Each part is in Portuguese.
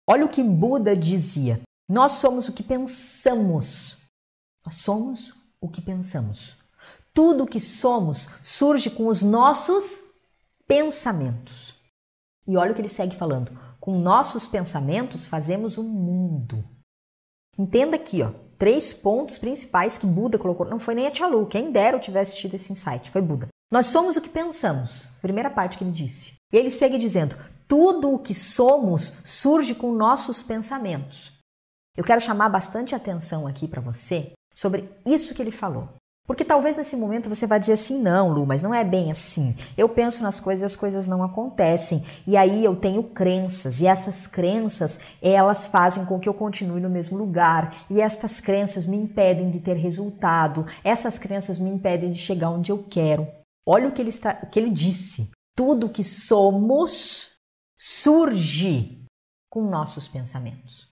Olha o que Buda dizia. Nós somos o que pensamos. Nós somos o que pensamos. Tudo o que somos surge com os nossos pensamentos. E olha o que ele segue falando. Com nossos pensamentos fazemos o mundo. Entenda aqui, ó, 3 pontos principais que Buda colocou. Não foi nem a Tia Lu, quem dera eu tivesse tido esse insight, foi Buda. Nós somos o que pensamos. Primeira parte que ele disse. E ele segue dizendo, tudo o que somos surge com nossos pensamentos. Eu quero chamar bastante atenção aqui para você sobre isso que ele falou. Porque talvez nesse momento você vai dizer assim, não, Lu, mas não é bem assim. Eu penso nas coisas e as coisas não acontecem. E aí eu tenho crenças. E essas crenças, elas fazem com que eu continue no mesmo lugar. E estas crenças me impedem de ter resultado. Essas crenças me impedem de chegar onde eu quero. Olha o que ele disse. Tudo que somos surge com nossos pensamentos.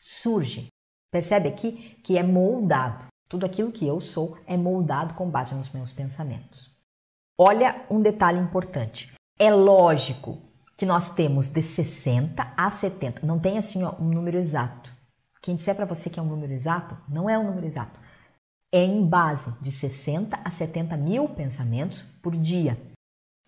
Surge. Percebe aqui que é moldado. Tudo aquilo que eu sou é moldado com base nos meus pensamentos. Olha um detalhe importante. É lógico que nós temos de 60 a 70. Não tem assim um número exato. Quem disser para você que é um número exato, não é um número exato. É em base de 60 a 70 mil pensamentos por dia.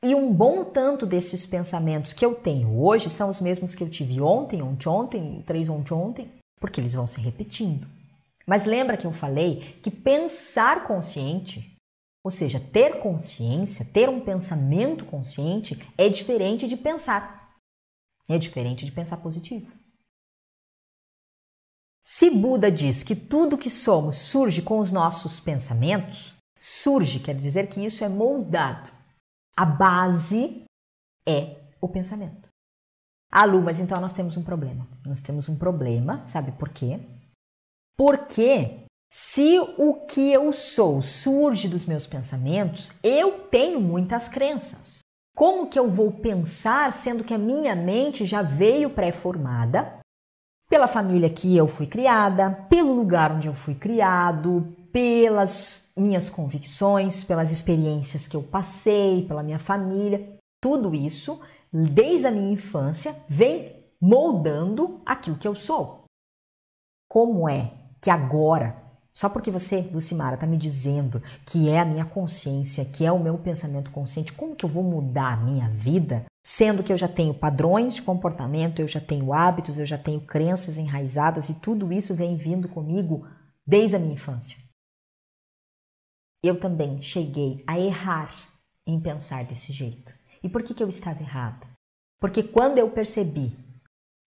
E um bom tanto desses pensamentos que eu tenho hoje são os mesmos que eu tive ontem, ontem, 3 ontem, porque eles vão se repetindo. Mas lembra que eu falei que pensar consciente, ou seja, ter consciência, ter um pensamento consciente é diferente de pensar. É diferente de pensar positivo. Se Buda diz que tudo que somos surge com os nossos pensamentos, surge quer dizer que isso é moldado. A base é o pensamento. Ah, Lu, mas então nós temos um problema. Nós temos um problema, sabe por quê? Porque se o que eu sou surge dos meus pensamentos, eu tenho muitas crenças. Como que eu vou pensar, sendo que a minha mente já veio pré-formada pela família que eu fui criada, pelo lugar onde eu fui criado, pelas minhas convicções, pelas experiências que eu passei, pela minha família. Tudo isso, desde a minha infância, vem moldando aquilo que eu sou. Como é que agora, só porque você, Lucimara, está me dizendo que é a minha consciência, que é o meu pensamento consciente, como que eu vou mudar a minha vida, sendo que eu já tenho padrões de comportamento, eu já tenho hábitos, eu já tenho crenças enraizadas e tudo isso vem vindo comigo desde a minha infância. Eu também cheguei a errar em pensar desse jeito. E por que eu estava errada? Porque quando eu percebi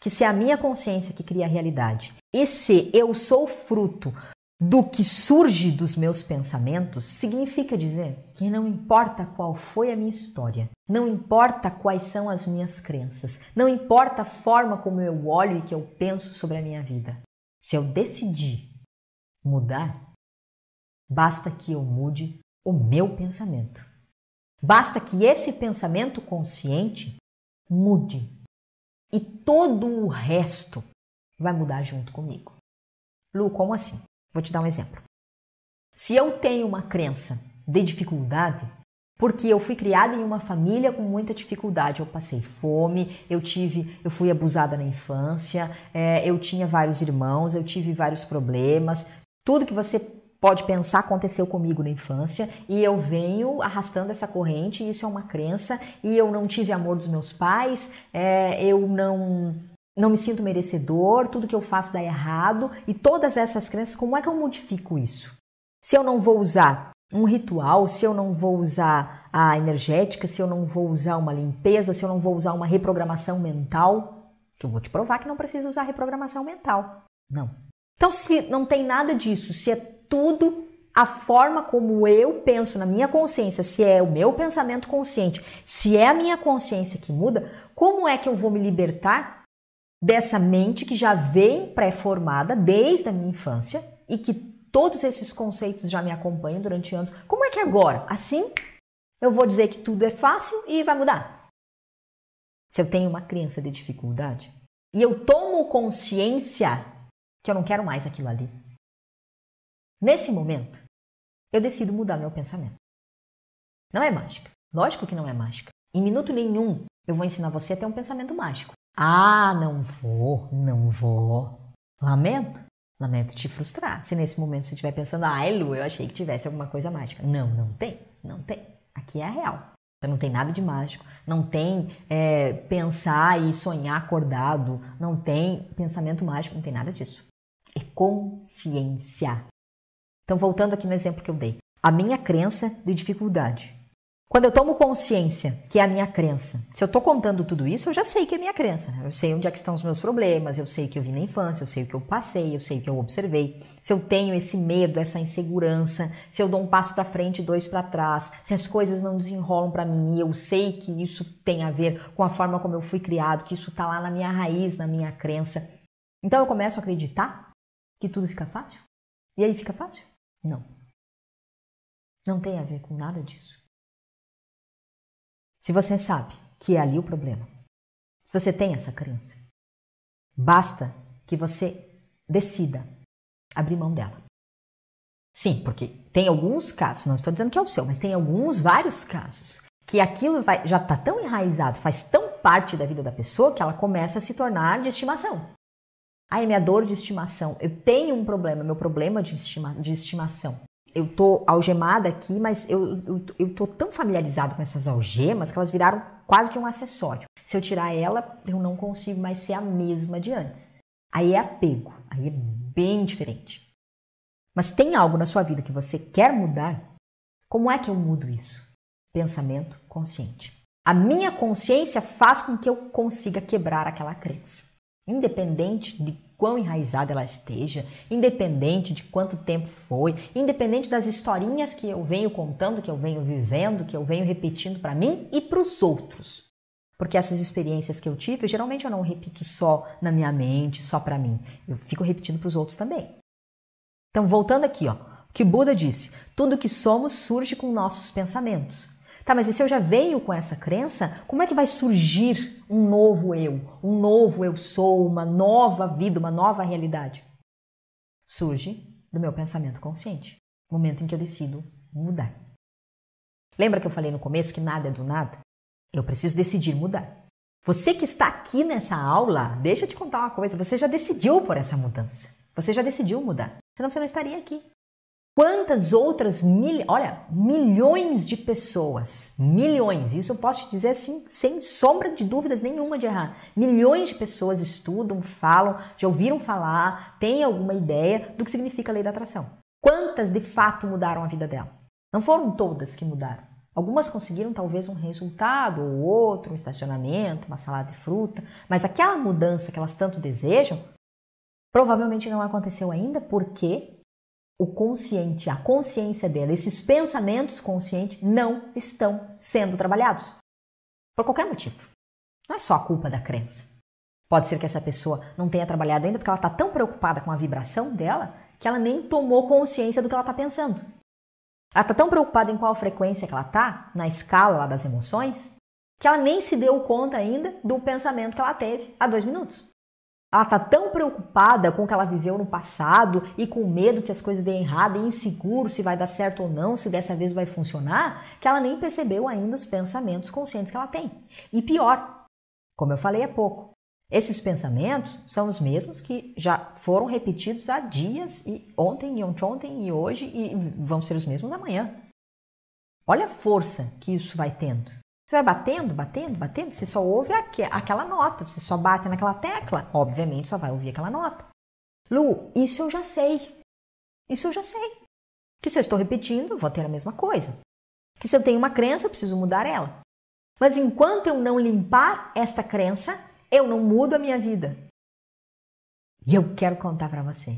que se é a minha consciência que cria a realidade e se eu sou fruto do que surge dos meus pensamentos, significa dizer que não importa qual foi a minha história, não importa quais são as minhas crenças, não importa a forma como eu olho e que eu penso sobre a minha vida. Se eu decidir mudar, basta que eu mude o meu pensamento. Basta que esse pensamento consciente mude. E todo o resto vai mudar junto comigo. Lu, como assim? Vou te dar um exemplo. Se eu tenho uma crença de dificuldade, porque eu fui criada em uma família com muita dificuldade, eu passei fome, eu fui abusada na infância, eu tinha vários irmãos, eu tive vários problemas, tudo que você pode pensar aconteceu comigo na infância e eu venho arrastando essa corrente, isso é uma crença, e eu não tive amor dos meus pais, eu não me sinto merecedor, tudo que eu faço dá errado, e todas essas crenças, como é que eu modifico isso? Se eu não vou usar um ritual, se eu não vou usar a energética, se eu não vou usar uma limpeza, se eu não vou usar uma reprogramação mental, que eu vou te provar que não precisa usar reprogramação mental. Não. Então, se não tem nada disso, se é tudo a forma como eu penso na minha consciência, se é o meu pensamento consciente, se é a minha consciência que muda, como é que eu vou me libertar dessa mente que já vem pré-formada desde a minha infância e que todos esses conceitos já me acompanham durante anos? Como é que agora, assim, eu vou dizer que tudo é fácil e vai mudar? Se eu tenho uma crença de dificuldade e eu tomo consciência que eu não quero mais aquilo ali, nesse momento, eu decido mudar meu pensamento. Não é mágica. Lógico que não é mágica. Em minuto nenhum, eu vou ensinar você a ter um pensamento mágico. Ah, não vou, não vou. Lamento te frustrar. Se nesse momento você estiver pensando, ai, Lu, eu achei que tivesse alguma coisa mágica. Não, não tem, não tem. Aqui é a real. Então não tem nada de mágico, não tem pensar e sonhar acordado, não tem pensamento mágico, não tem nada disso. É consciência. Então, voltando aqui no exemplo que eu dei. A minha crença de dificuldade. Quando eu tomo consciência que é a minha crença, se eu estou contando tudo isso, eu já sei que é minha crença. Né? Eu sei onde é que estão os meus problemas, eu sei o que eu vi na infância, eu sei o que eu passei, eu sei o que eu observei. Se eu tenho esse medo, essa insegurança, se eu dou um passo para frente e dois para trás, se as coisas não desenrolam para mim e eu sei que isso tem a ver com a forma como eu fui criado, que isso está lá na minha raiz, na minha crença. Então eu começo a acreditar que tudo fica fácil? E aí fica fácil? Não. Não tem a ver com nada disso. Se você sabe que é ali o problema, se você tem essa crença, basta que você decida abrir mão dela. Sim, porque tem alguns casos, não estou dizendo que é o seu, mas tem vários casos, que aquilo já está tão enraizado, faz tão parte da vida da pessoa que ela começa a se tornar de estimação. Ai, minha dor de estimação, eu tenho um problema, meu problema de estimação. Eu tô algemada aqui, mas eu tô tão familiarizada com essas algemas que elas viraram quase que um acessório. Se eu tirar ela, eu não consigo mais ser a mesma de antes. Aí é apego, aí é bem diferente. Mas tem algo na sua vida que você quer mudar? Como é que eu mudo isso? Pensamento consciente. A minha consciência faz com que eu consiga quebrar aquela crença. Independente de quão enraizada ela esteja, independente de quanto tempo foi, independente das historinhas que eu venho contando, que eu venho vivendo, que eu venho repetindo para mim e para os outros. Porque essas experiências que eu tive, geralmente eu não repito só na minha mente, só para mim. Eu fico repetindo para os outros também. Então, voltando aqui, ó, o que Buda disse, tudo que somos surge com nossos pensamentos. Tá, mas e se eu já venho com essa crença, como é que vai surgir um novo eu sou, uma nova vida, uma nova realidade? Surge do meu pensamento consciente, no momento em que eu decido mudar. Lembra que eu falei no começo que nada é do nada? Eu preciso decidir mudar. Você que está aqui nessa aula, deixa eu te contar uma coisa, você já decidiu por essa mudança. Você já decidiu mudar, senão você não estaria aqui. Quantas outras, milhões de pessoas, milhões, isso eu posso te dizer assim, sem sombra de dúvidas nenhuma de errar. Milhões de pessoas estudam, falam, já ouviram falar, têm alguma ideia do que significa a lei da atração. Quantas de fato mudaram a vida dela? Não foram todas que mudaram. Algumas conseguiram talvez um resultado ou outro, um estacionamento, uma salada de fruta, mas aquela mudança que elas tanto desejam, provavelmente não aconteceu ainda porque o consciente, a consciência dela, esses pensamentos conscientes não estão sendo trabalhados. Por qualquer motivo. Não é só a culpa da crença. Pode ser que essa pessoa não tenha trabalhado ainda porque ela está tão preocupada com a vibração dela que ela nem tomou consciência do que ela está pensando. Ela está tão preocupada em qual frequência que ela está, na escala lá das emoções, que ela nem se deu conta ainda do pensamento que ela teve há 2 minutos. Ela está tão preocupada com o que ela viveu no passado e com medo que as coisas deem errado e inseguro se vai dar certo ou não, se dessa vez vai funcionar, que ela nem percebeu ainda os pensamentos conscientes que ela tem. E pior, como eu falei há pouco, esses pensamentos são os mesmos que já foram repetidos há dias, e ontem, e ontem e hoje, e vão ser os mesmos amanhã. Olha a força que isso vai tendo. Você vai batendo, você só ouve aquela nota, você só bate naquela tecla, obviamente só vai ouvir aquela nota. Lu, isso eu já sei. Que se eu estou repetindo, eu vou ter a mesma coisa. Que se eu tenho uma crença, eu preciso mudar ela. Mas enquanto eu não limpar esta crença, eu não mudo a minha vida. E eu quero contar para você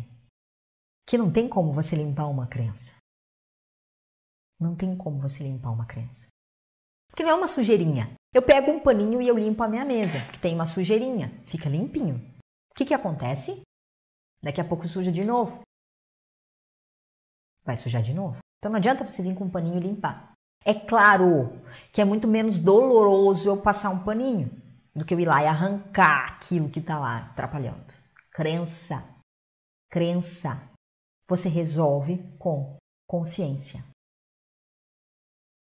que não tem como você limpar uma crença. Não tem como você limpar uma crença. Porque não é uma sujeirinha. Eu pego um paninho e eu limpo a minha mesa, que tem uma sujeirinha, fica limpinho. O que acontece? Daqui a pouco suja de novo. Vai sujar de novo. Então não adianta você vir com um paninho e limpar. É claro que é muito menos doloroso eu passar um paninho do que eu ir lá e arrancar aquilo que está lá atrapalhando. Crença. Você resolve com consciência.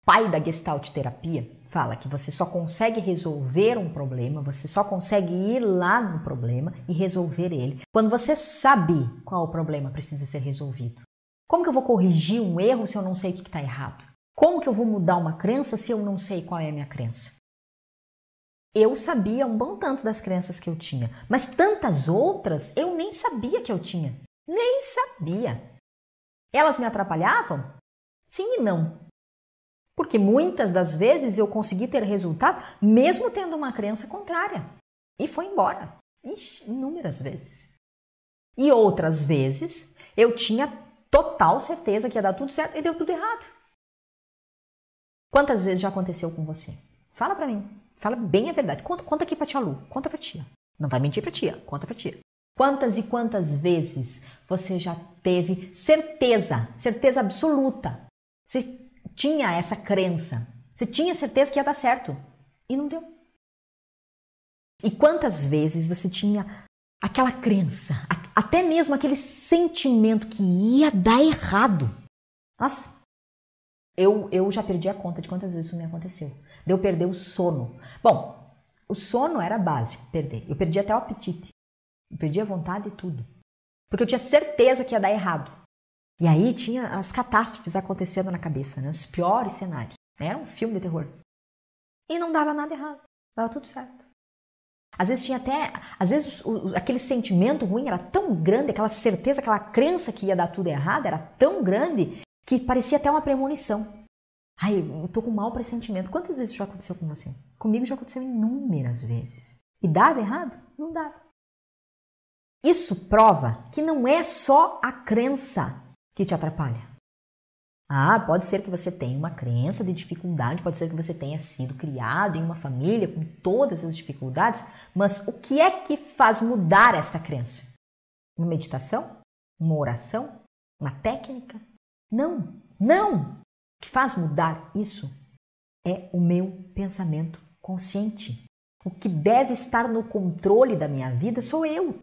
pai da Gestalt terapia, fala que você só consegue resolver um problema, você só consegue ir lá no problema e resolver ele quando você sabe qual o problema precisa ser resolvido. Como que eu vou corrigir um erro se eu não sei o que está errado? Como que eu vou mudar uma crença se eu não sei qual é a minha crença? Eu sabia um bom tanto das crenças que eu tinha, mas tantas outras eu nem sabia que eu tinha. Nem sabia. Elas me atrapalhavam? Sim e não. Porque muitas das vezes eu consegui ter resultado mesmo tendo uma crença contrária. E foi embora. Ixi, inúmeras vezes. E outras vezes eu tinha total certeza que ia dar tudo certo e deu tudo errado. Quantas vezes já aconteceu com você? Fala pra mim. Fala bem a verdade. Conta aqui pra tia Lu. Conta pra tia. Não vai mentir pra tia. Conta pra tia. Quantas e quantas vezes você já teve certeza absoluta? Você tinha essa crença. Você tinha certeza que ia dar certo. E não deu. E quantas vezes você tinha aquela crença, até mesmo aquele sentimento que ia dar errado. Nossa, eu já perdi a conta de quantas vezes isso me aconteceu. De eu perder o sono. Bom, o sono era básico, perder. Eu perdi até o apetite. Eu perdi a vontade e tudo. Porque eu tinha certeza que ia dar errado. E aí tinha as catástrofes acontecendo na cabeça, né? Os piores cenários. Era um filme de terror. E não dava nada errado. Dava tudo certo. Às vezes tinha até... Às vezes aquele sentimento ruim era tão grande, aquela certeza, aquela crença que ia dar tudo errado era tão grande que parecia até uma premonição. Ai, eu tô com um mau pressentimento. Quantas vezes isso já aconteceu com você? Comigo já aconteceu inúmeras vezes. E dava errado? Não dava. Isso prova que não é só a crença que te atrapalha. Ah, pode ser que você tenha uma crença de dificuldade, pode ser que você tenha sido criado em uma família com todas as dificuldades, mas o que é que faz mudar essa crença? Uma meditação? Uma oração? Uma técnica? Não, não! O que faz mudar isso é o meu pensamento consciente. O que deve estar no controle da minha vida sou eu.